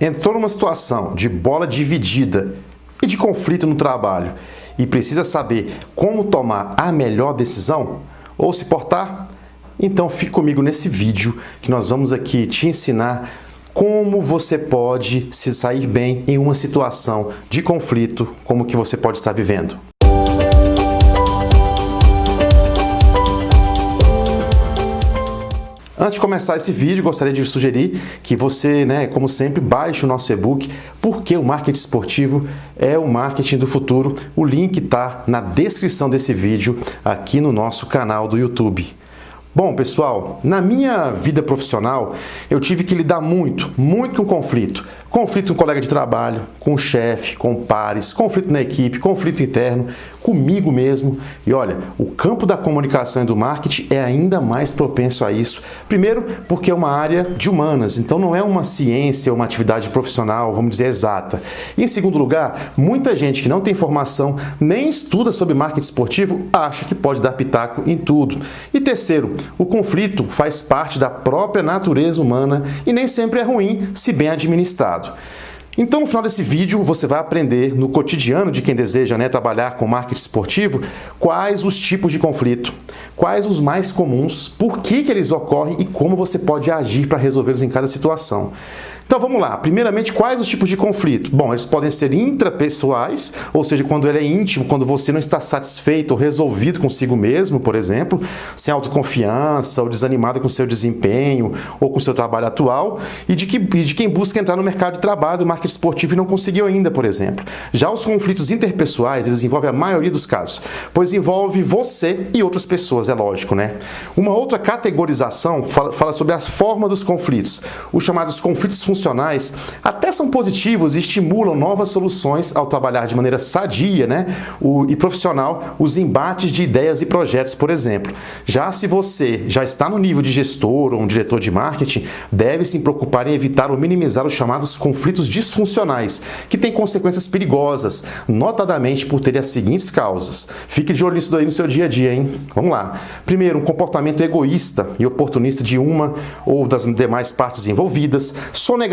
Entrou numa situação de bola dividida e de conflito no trabalho e precisa saber como tomar a melhor decisão ou se portar? Então fique comigo nesse vídeo que nós vamos aqui te ensinar como você pode se sair bem em uma situação de conflito como que você pode estar vivendo. Antes de começar esse vídeo, gostaria de sugerir que você, como sempre, baixe o nosso e-book Porque o Marketing Esportivo é o Marketing do Futuro. O link está na descrição desse vídeo aqui no nosso canal do YouTube. Bom, pessoal, na minha vida profissional, eu tive que lidar muito com conflito. Conflito com colega de trabalho, com o chefe, com pares, conflito na equipe, conflito interno, comigo mesmo. E olha, o campo da comunicação e do marketing é ainda mais propenso a isso. Primeiro, porque é uma área de humanas, então não é uma ciência ou uma atividade profissional, vamos dizer, exata. E em segundo lugar, muita gente que não tem formação nem estuda sobre marketing esportivo acha que pode dar pitaco em tudo. E terceiro, o conflito faz parte da própria natureza humana e nem sempre é ruim se bem administrado. Então, no final desse vídeo, você vai aprender no cotidiano de quem deseja trabalhar com marketing esportivo quais os tipos de conflito, quais os mais comuns, por que eles ocorrem e como você pode agir para resolvê-los em cada situação. Então vamos lá, primeiramente, quais os tipos de conflito? Bom, eles podem ser intrapessoais, ou seja, quando ele é íntimo, quando você não está satisfeito ou resolvido consigo mesmo, por exemplo, sem autoconfiança ou desanimado com seu desempenho ou com seu trabalho atual, e de quem busca entrar no mercado de trabalho do marketing esportivo e não conseguiu ainda, por exemplo. Já os conflitos interpessoais, eles envolvem a maioria dos casos, pois envolve você e outras pessoas, é lógico, né? Uma outra categorização fala sobre a forma dos conflitos, os chamados conflitos funcionais até são positivos e estimulam novas soluções ao trabalhar de maneira sadia e profissional os embates de ideias e projetos, por exemplo. Já se você já está no nível de gestor ou um diretor de marketing, deve se preocupar em evitar ou minimizar os chamados conflitos disfuncionais, que têm consequências perigosas, notadamente por terem as seguintes causas. Fique de olho nisso daí no seu dia a dia, hein? Vamos lá. Primeiro, um comportamento egoísta e oportunista de uma ou das demais partes envolvidas, sonegação,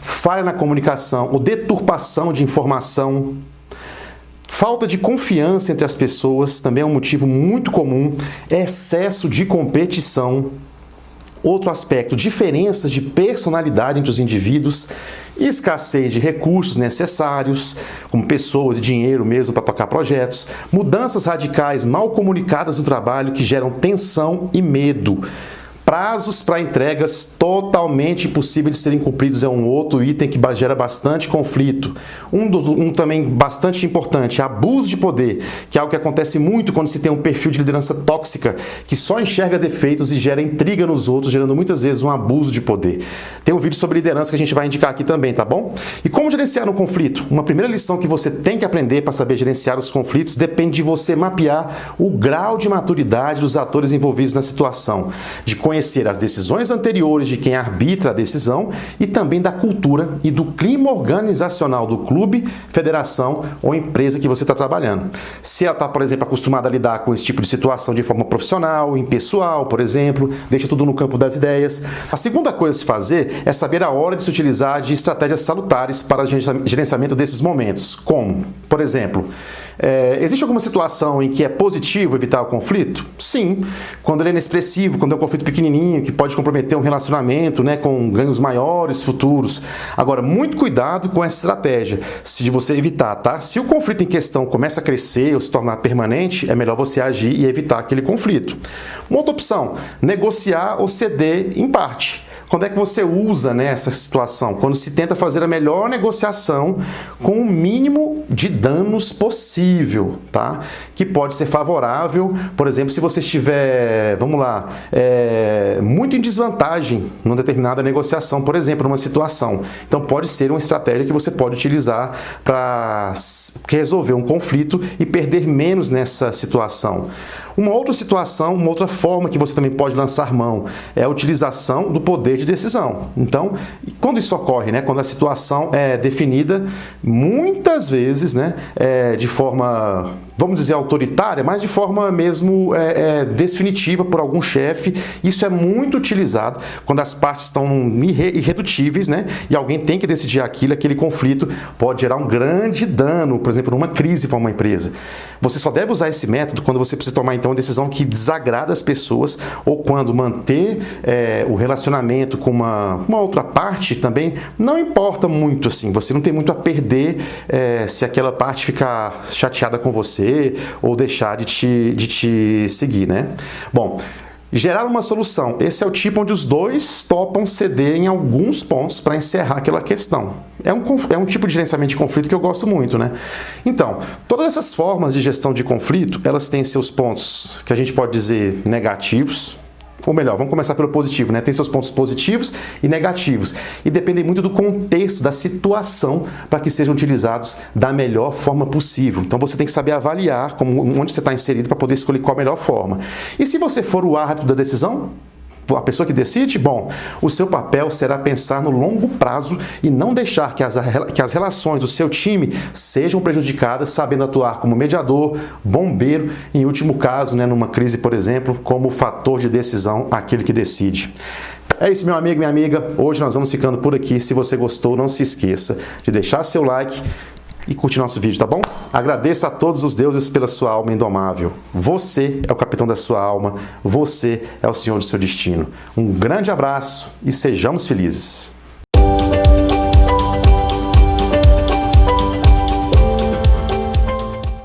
falha na comunicação ou deturpação de informação. Falta de confiança entre as pessoas também é um motivo muito comum. Excesso de competição. Outro aspecto, diferenças de personalidade entre os indivíduos. Escassez de recursos necessários, como pessoas e dinheiro mesmo para tocar projetos. Mudanças radicais mal comunicadas no trabalho que geram tensão e medo. Prazos para entregas totalmente impossíveis de serem cumpridos é um outro item que gera bastante conflito. Um também bastante importante, abuso de poder, que é algo que acontece muito quando se tem um perfil de liderança tóxica, que só enxerga defeitos e gera intriga nos outros, gerando muitas vezes um abuso de poder. Tem um vídeo sobre liderança que a gente vai indicar aqui também, tá bom? E como gerenciar um conflito? Uma primeira lição que você tem que aprender para saber gerenciar os conflitos depende de você mapear o grau de maturidade dos atores envolvidos na situação, de conhecer as decisões anteriores de quem arbitra a decisão e também da cultura e do clima organizacional do clube, federação ou empresa que você está trabalhando. Se ela está, por exemplo, acostumada a lidar com esse tipo de situação de forma profissional, impessoal, por exemplo, deixa tudo no campo das ideias. A segunda coisa a se fazer é saber a hora de se utilizar de estratégias salutares para o gerenciamento desses momentos. Como, por exemplo, existe alguma situação em que é positivo evitar o conflito? Sim, quando ele é inexpressivo, quando é um conflito pequenininho, que pode comprometer um relacionamento com ganhos maiores futuros. Agora, muito cuidado com essa estratégia, de você evitar, tá? Se o conflito em questão começa a crescer ou se tornar permanente, é melhor você agir e evitar aquele conflito. Uma outra opção, negociar ou ceder em parte. Quando é que você usa essa situação? Quando se tenta fazer a melhor negociação com o mínimo de danos possível, tá? Que pode ser favorável, por exemplo, se você estiver, muito em desvantagem numa determinada negociação, por exemplo, numa situação. Então pode ser uma estratégia que você pode utilizar para resolver um conflito e perder menos nessa situação. Uma outra situação, uma outra forma que você também pode lançar mão é a utilização do poder de decisão. Então, quando isso ocorre, quando a situação é definida, muitas vezes, de forma vamos dizer, autoritária, mas de forma mesmo definitiva por algum chefe. Isso é muito utilizado quando as partes estão irredutíveis, né? E alguém tem que decidir aquilo, aquele conflito pode gerar um grande dano, por exemplo, numa crise para uma empresa. Você só deve usar esse método quando você precisa tomar então uma decisão que desagrada as pessoas, ou quando manter o relacionamento com uma outra parte também não importa muito assim. Você não tem muito a perder se aquela parte ficar chateada com você ou deixar de te seguir, né? Bom, gerar uma solução. Esse é o tipo onde os dois topam ceder em alguns pontos para encerrar aquela questão. É um tipo de gerenciamento de conflito que eu gosto muito, né? Então, todas essas formas de gestão de conflito, elas têm seus pontos que a gente pode dizer negativos, ou melhor, vamos começar pelo positivo, né? Tem seus pontos positivos e negativos. E dependem muito do contexto, da situação, para que sejam utilizados da melhor forma possível. Então você tem que saber avaliar onde você está inserido para poder escolher qual a melhor forma. E se você for o árbitro da decisão, a pessoa que decide, bom, o seu papel será pensar no longo prazo e não deixar que as relações do seu time sejam prejudicadas, sabendo atuar como mediador, bombeiro, em último caso, né, numa crise, por exemplo, como fator de decisão, aquele que decide. É isso, meu amigo, minha amiga. Hoje nós vamos ficando por aqui. Se você gostou, não se esqueça de deixar seu like e curtir nosso vídeo, tá bom? Agradeça a todos os deuses pela sua alma indomável. Você é o capitão da sua alma, você é o senhor do seu destino. Um grande abraço e sejamos felizes.